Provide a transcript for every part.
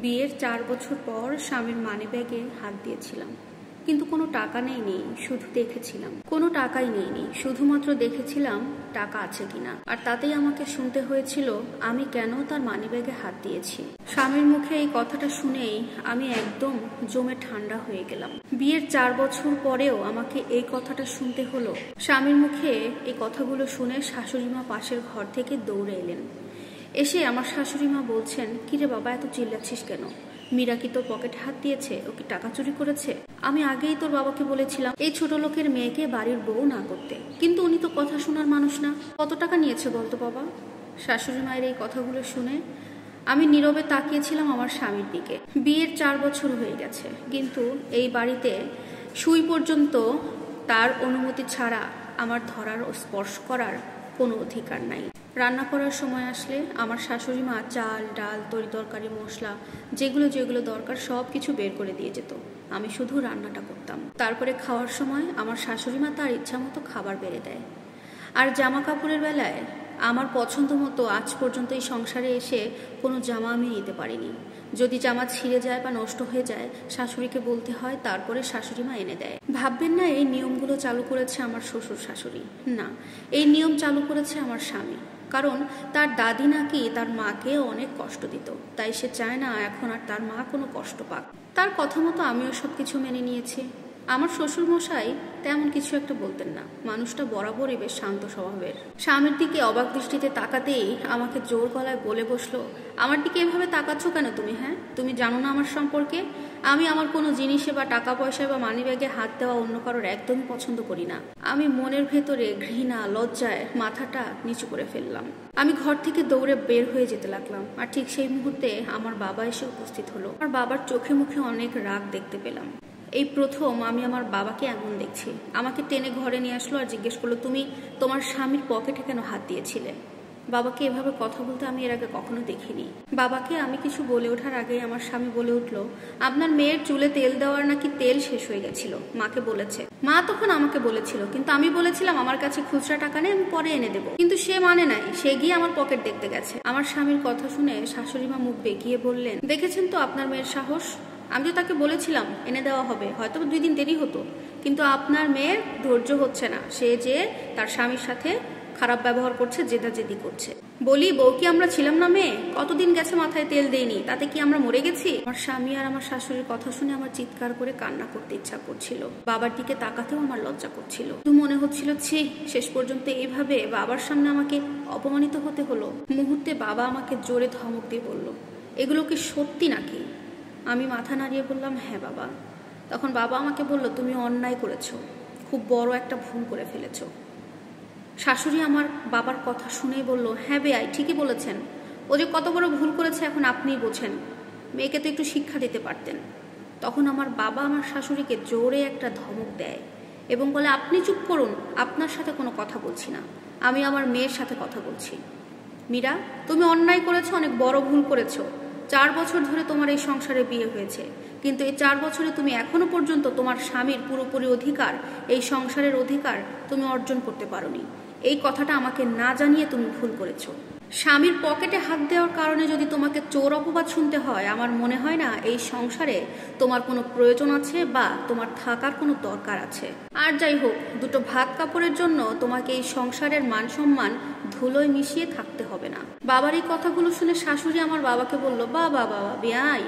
বিয়ের 4 বছর পর স্বামীর মানিব্যাগে হাত দিয়েছিলাম, কিন্তু কোনো টাকা নেইনি, শুধু দেখেছিলাম। কোনো টাকাই নেইনি, শুধুমাত্র দেখেছিলাম টাকা আছে কিনা। আর তাতেই আমাকে শুনতে হয়েছিল আমি কেন তার মানিব্যাগে হাত দিয়েছি। স্বামীর মুখে এই কথাটা শুনেই আমি একদম জমে ঠান্ডা হয়ে গেলাম। বিয়ের 4 বছর পরেও আমাকে এই কথাটা শুনতে হলো। স্বামীর মুখে এই কথাগুলো শুনে শাশুড়িমা পাশের ঘর থেকে দৌড়ে এলেন। এসে আমার শাশুড়িমা বলছেন, কিরে বাবা, এত চিল্লাচ্ছিস কেন? মীরা কি তোর পকেটে হাত দিয়েছে? ও কি টাকা চুরি করেছে? আমি আগেই তোর বাবাকে বলেছিলাম এই ছোট লোকের মেয়েকে বাড়ির বউ না করতে, কিন্তু উনি তো কথা শোনার মানুষ না। কত টাকা নিয়েছে বলতো বাবা? শাশুড়ি মায়ের এই কথাগুলো শুনে আমি নীরবে তাকিয়েছিলাম আমার স্বামীর দিকে। বিয়ের 4 বছর হয়ে গেছে, কিন্তু এই বাড়িতে সুই পর্যন্ত তার অনুমতি ছাড়া আমার ধরার ও স্পর্শ করার কোনো অধিকার নাই। রান্না করার সময় আসলে আমার শাশুড়ি মা চাল, ডাল, তরিতরকারি, মশলা যেগুলো দরকার সব কিছু বের করে দিয়ে যেত। আমি শুধু রান্নাটা করতাম। তারপরে খাওয়ার সময় আমার শাশুড়ি মা তার ইচ্ছা মতো খাবার বেড়ে দেয়। আর জামা কাপড়ের বেলায় আমার পছন্দ মতো আজ পর্যন্ত এই সংসারে এসে কোনো জামা আমি নিতে পারিনি। যদি জামা ছিঁড়ে যায় বা নষ্ট হয়ে যায়, শাশুড়িকে বলতে হয়, তারপরে শাশুড়ি মা এনে দেয়। ভাববেন না এই নিয়মগুলো চালু করেছে আমার শ্বশুর শাশুড়ি, না, এই নিয়ম চালু করেছে আমার স্বামী। কারণ তার দাদি নাকি তার মাকে অনেক কষ্ট দিত, তাই সে চায় না এখন আর তার মা কোনো কষ্ট পাক। তার কথা মতো আমিও সব কিছু মেনে নিয়েছি। আমার শ্বশুর মশাই তেমন কিছু একটা বলতেন না, মানুষটা বরাবরই বেশ শান্ত স্বভাবের। স্বামীর দিকে অবাক দৃষ্টিতে তাকাতেই আমাকে জোর গলায় বলে বসলো, আমার দিকে এভাবে তাকাচ্ছ কেন তুমি? হ্যাঁ, তুমি জানো না আমার সম্পর্কে? আমি আমার কোনো জিনিসে বা টাকা পয়সায় বা মানিব্যাগে হাত দেওয়া অন্য কারোর একদমই পছন্দ করি না। আমি মনের ভেতরে ঘৃণা, লজ্জায় মাথাটা নিচু করে ফেললাম। আমি ঘর থেকে দৌড়ে বের হয়ে যেতে লাগলাম। আর ঠিক সেই মুহূর্তে আমার বাবা এসে উপস্থিত হলো। আমার বাবার চোখে মুখে অনেক রাগ দেখতে পেলাম। এই প্রথম আমি আমার বাবাকে এমন দেখছি। আমাকে টেনে ঘরে নিয়ে আসলো আর জিজ্ঞেস করলো, তুমি তোমার স্বামীর পকেটে কেন হাত দিয়েছিলে? বাবাকে এভাবে কথা বলতে আমি এর আগে কখনো দেখিনি। বাবাকে আমি কিছু বলে ওঠার আগেই আমার স্বামী বলে উঠলো, আপনার মেয়ের চুলে তেল দেওয়ার নাকি তেল শেষ হয়ে গেছিল, মাকে বলেছে। মা তখন আমাকে বলেছিল, কিন্তু আমি বলেছিলাম আমার কাছে খুচরা টাকা নেই, আমি পরে এনে দেবো। কিন্তু সে মানে নাই, সে গিয়ে আমার পকেট দেখতে গেছে। আমার স্বামীর কথা শুনে শাশুড়ি মা মুখ বেঁকিয়ে বললেন, দেখেছেন তো আপনার মেয়ের সাহস? আমি তো তাকে বলেছিলাম এনে দেওয়া হবে, হয়তো 2 দিন দেরি হতো, কিন্তু আপনার মেয়ের ধৈর্য হচ্ছে না। সে যে তার স্বামীর সাথে খারাপ ব্যবহার করছে, জেদাজেদি করছে। বলি, বউ কি আমরা ছিলাম না মেয়ে? কতদিন গেছে মাথায় তেল দেয়নি, তাতে কি আমরা মরে গেছি? আমার স্বামী আর আমার শাশুড়ির কথা শুনে আমার চিৎকার করে কান্না করতে ইচ্ছা করছিল। বাবার দিকে তাকাতেও আমার লজ্জা করছিল। তো মনে হচ্ছিল, ছি, শেষ পর্যন্ত এইভাবে বাবার সামনে আমাকে অপমানিত হতে হলো। মুহূর্তে বাবা আমাকে জোরে ধমক দিয়ে বলল, এগুলো কি সত্যি নাকি? আমি মাথা নাড়িয়ে বললাম, হ্যাঁ বাবা। তখন বাবা আমাকে বলল, তুমি অন্যায় করেছো, খুব বড় একটা ভুল করে ফেলেছো। শাশুড়ি আমার বাবার কথা শুনেই বলল, হ্যাঁ বেয়াই, ঠিকই বলেছেন, ও যে কত বড় ভুল করেছে এখন আপনিই বোঝেন, মেয়েকে তো একটু শিক্ষা দিতে পারতেন। তখন আমার বাবা আমার শাশুড়িকে জোরে একটা ধমক দেয় এবং বলে, আপনি চুপ করুন, আপনার সাথে কোনো কথা বলছি না, আমি আমার মেয়ের সাথে কথা বলছি। মীরা, তুমি অন্যায় করেছো, অনেক বড় ভুল করেছো। 4 বছর ধরে তোমার এই সংসারে বিয়ে হয়েছে, কিন্তু এই 4 বছরে তুমি এখনো পর্যন্ত তোমার স্বামীর পুরোপুরি অধিকার, এই সংসারের অধিকার তুমি অর্জন করতে পারোনি। এই কথাটা আমাকে না জানিয়ে তুমি ভুল করেছো। স্বামীর পকেটে হাত দেওয়ার কারণে যদি তোমাকে চোর অপবাদ শুনতে হয়, আমার মনে হয় না এই সংসারে তোমার কোনো প্রয়োজন আছে বা তোমার থাকার কোনো দরকার আছে। আর যাই হোক, 2টো ভাত কাপড়ের জন্য তোমাকে এই সংসারের মান সম্মান ধুলোয় মিশিয়ে থাকতে হবে না। বাবার এই কথাগুলো শুনে শাশুড়ি আমার বাবাকে বলল, বাবা বেয়াই,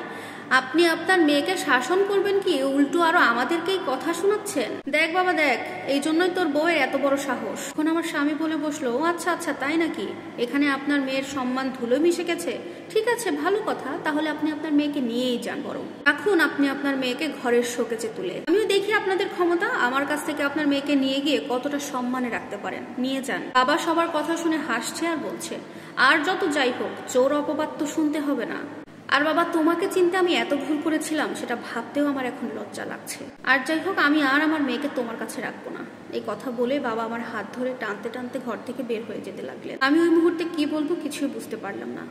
আপনি আপনার মেয়েকে শাসন করবেন কি, উল্টো আরো আমাদেরকেই কথা শোনাচ্ছেন। দেখ বাবা দেখ, এই জন্যই তোর বউয়ের এত বড় সাহস। এখন আমার স্বামী বলে বসলো, ও আচ্ছা তাই নাকি? এখানে আপনার মেয়ের সম্মান ধুলোয় মিশে গেছে? ঠিক আছে, ভালো কথা, তাহলে আপনি আপনার মেয়েকে নিয়েই যান, বরং এখন আপনি আপনার মেয়েকে ঘরের শোকেজে তুলে। আমিও দেখি আপনাদের ক্ষমতা, আমার কাছ থেকে আপনার মেয়েকে নিয়ে গিয়ে কতটা সম্মানে রাখতে পারেন, নিয়ে যান। বাবা সবার কথা শুনে হাসছে আর বলছে, আর যত যাই হোক, চোর অপবাদ তো শুনতে হবে না। আর বাবা, তোমাকে চিনতে আমি এত ভুল করেছিলাম, সেটা ভাবতেও আমার এখন লজ্জা লাগছে। আর যাই হোক, আমি আর আমার মেয়েকে তোমার কাছে রাখবো না। এই কথা বলে বাবা আমার হাত ধরে টানতে টানতে ঘর থেকে বের হয়ে যেতে লাগলেন। আমি ওই মুহূর্তে কি বলবো কিছুই বুঝতে পারলাম না।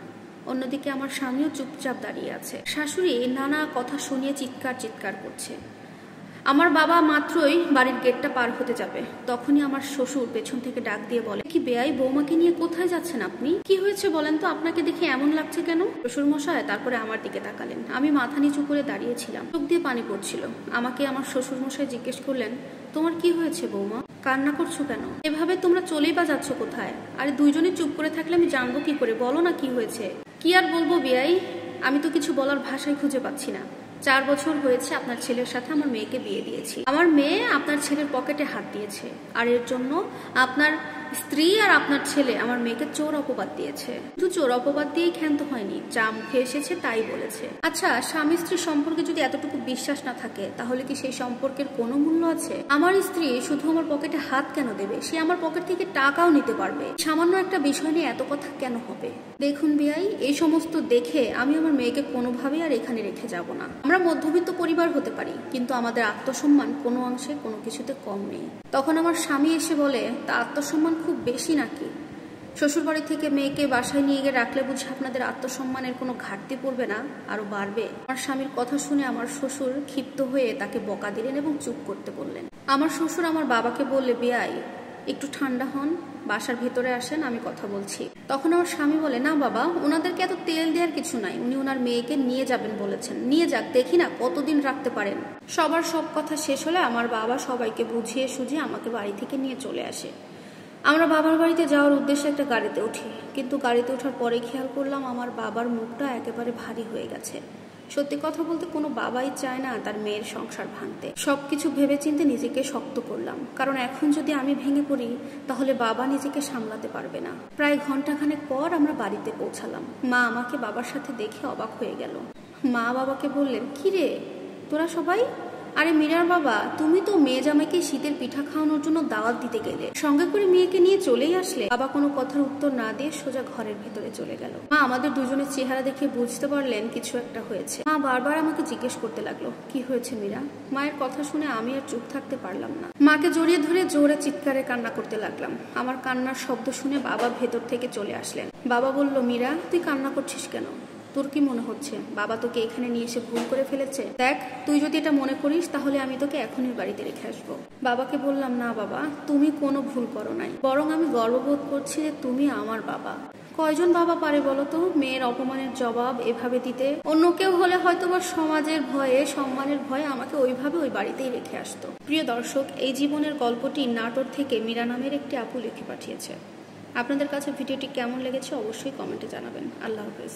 অন্যদিকে আমার স্বামীও চুপচাপ দাঁড়িয়ে আছে। শাশুড়ি নানা কথা শুনিয়ে চিৎকার করছে। আমার বাবা মাত্রই বাড়ির গেটটা পার হতে যাবে, তখনই আমার শ্বশুর পেছন থেকে ডাক দিয়ে বলে, কি বেয়াই, বৌমাকে নিয়ে কোথায় যাচ্ছেন আপনি? কি হয়েছে বলেন তো, আপনাকে দেখে এমন লাগছে কেন? শ্বশুর মশাই তারপরে আমার দিকে তাকালেন। আমি মাথা নিচু করে দাঁড়িয়েছিলাম, চোখ দিয়ে পানি পড়ছিল। আমাকে আমার শ্বশুর মশাই জিজ্ঞেস করলেন, তোমার কি হয়েছে বৌমা, কান্না করছো কেন? এভাবে তোমরা চলেই বা যাচ্ছ কোথায়? আরে দুইজনে চুপ করে থাকলে আমি জানবো কি করে, বলো না কি হয়েছে। কি আর বলবো বেয়াই, আমি তো কিছু বলার ভাষাই খুঁজে পাচ্ছি না। 4 বছর হয়েছে আপনার ছেলের সাথে আমার মেয়েকে বিয়ে দিয়েছি। আমার মেয়ে আপনার ছেলের পকেটে হাত দিয়েছে, আর এর জন্য আপনার স্ত্রী আর আপনার ছেলে আমার মেয়েকে চোর অপবাদ দিয়েছে। শুধু চোর অপবাদ দিয়েই ক্ষান্ত হয়নি, যা মুখে এসেছে তাই বলেছে। আচ্ছা, স্বামী স্ত্রীর সম্পর্কে যদি এতটুকু বিশ্বাস না থাকে, তাহলে কি সেই সম্পর্কের কোনো মূল্য আছে? আমার স্ত্রী শুধু আমার পকেটে হাত কেন দেবে? সে আমার পকেট থেকে টাকাও নিতে পারবে। সামান্য একটা বিষয় নিয়ে এত কথা কেন হবে? দেখুন বিয়াই, এই সমস্ত দেখে আমি আমার মেয়েকে কোনোভাবেই আর এখানে রেখে যাব না। আমরা মধ্যবিত্ত পরিবার হতে পারি, কিন্তু আমাদের আত্মসম্মান কোনো অংশে কোনো কিছুতে কম নেই। তখন আমার স্বামী এসে বলে, তা আত্মসম্মান খুব বেশি নাকি? শ্বশুরবাড়ি থেকে মেয়েকে বাসায় নিয়ে গিয়ে রাখলে বুঝি আপনাদের আত্মসম্মানের কোনো ঘাটতি পড়বে না, আরো বাড়বে? আমার স্বামীর কথা শুনে আমার শ্বশুর ক্ষিপ্ত হয়ে তাকে বকা দিলেন এবং চুপ করতে বললেন। আমার শ্বশুর আমার বাবাকে বললে, বেয়াই একটু ঠান্ডা হন, বাসার ভেতরে আসেন, আমি কথা বলছি। তখন আমার স্বামী বলে, না বাবা, ওনাদেরকে এত তেল দেওয়ার কিছু নাই, উনি ওনার মেয়েকে নিয়ে যাবেন বলেছেন, নিয়ে যাক, দেখি না কতদিন রাখতে পারেন। সবার সব কথা শেষ হলে আমার বাবা সবাইকে বুঝিয়ে সুঝিয়ে আমাকে বাড়ি থেকে নিয়ে চলে আসে। আমরা বাবার বাড়িতে যাওয়ার উদ্দেশ্যে একটা গাড়িতে উঠি, কিন্তু গাড়িতে ওঠার পরে খেয়াল করলাম আমার বাবার মুখটা একেবারে ভারী হয়ে গেছে। সত্যি কথা বলতে কোনো বাবাই চায় না তার মেয়ের সংসার ভাঙতে। সবকিছু ভেবে চিন্তে নিজেকে শক্ত করলাম, কারণ এখন যদি আমি ভেঙে পড়ি তাহলে বাবা নিজেকে সামলাতে পারবে না। প্রায় ঘন্টাখানেক পর আমরা বাড়িতে পৌঁছালাম। মা আমাকে বাবার সাথে দেখে অবাক হয়ে গেল। মা বাবাকে বললেন, কি রে তোরা সবাই? আরে মীরার বাবা, তুমি তো মেয়ে জামাইকে শীতের পিঠা খাওয়ানোর জন্য দাওয়াত দিতে গেলে, সঙ্গে করে মেয়েকে নিয়ে চলেই আসলে। বাবা কোনো কথার উত্তর না দিয়ে সোজা ঘরের ভেতরে চলে গেল। মা আমাদের দুজনের চেহারা দেখে বুঝতে পারলেন কিছু একটা হয়েছে। মা বারবার আমাকে জিজ্ঞেস করতে লাগলো, কি হয়েছে মীরা? মায়ের কথা শুনে আমি আর চুপ থাকতে পারলাম না। মাকে জড়িয়ে ধরে জোরে চিৎকারে কান্না করতে লাগলাম। আমার কান্নার শব্দ শুনে বাবা ভেতর থেকে চলে আসলেন। বাবা বলল, মীরা তুই কান্না করছিস কেন? তোর কি মনে হচ্ছে বাবা তোকে এখানে নিয়ে এসে ভুল করে ফেলেছে? দেখ, তুই যদি এটা মনে করিস তাহলে আমি তোকে এখনই বাড়িতে রেখে আসবো। বাবাকে বললাম, না বাবা, তুমি কোনো ভুল করো নাই, বরং আমি গর্ববোধ করছি যে তুমি আমার বাবা। কয়জন বাবা পারে বলতো মেয়ের অপমানের জবাব এভাবে দিতে? অন্য কেউ হলে হয়তো বা সমাজের ভয়ে, সম্মানের ভয়ে আমাকে ওইভাবে ওই বাড়িতেই রেখে আসতো। প্রিয় দর্শক, এই জীবনের গল্পটি নাটোর থেকে মীরা নামের একটি আপু লিখে পাঠিয়েছে। আপনাদের কাছে ভিডিওটি কেমন লেগেছে অবশ্যই কমেন্টে জানাবেন। আল্লাহ হাফেজ।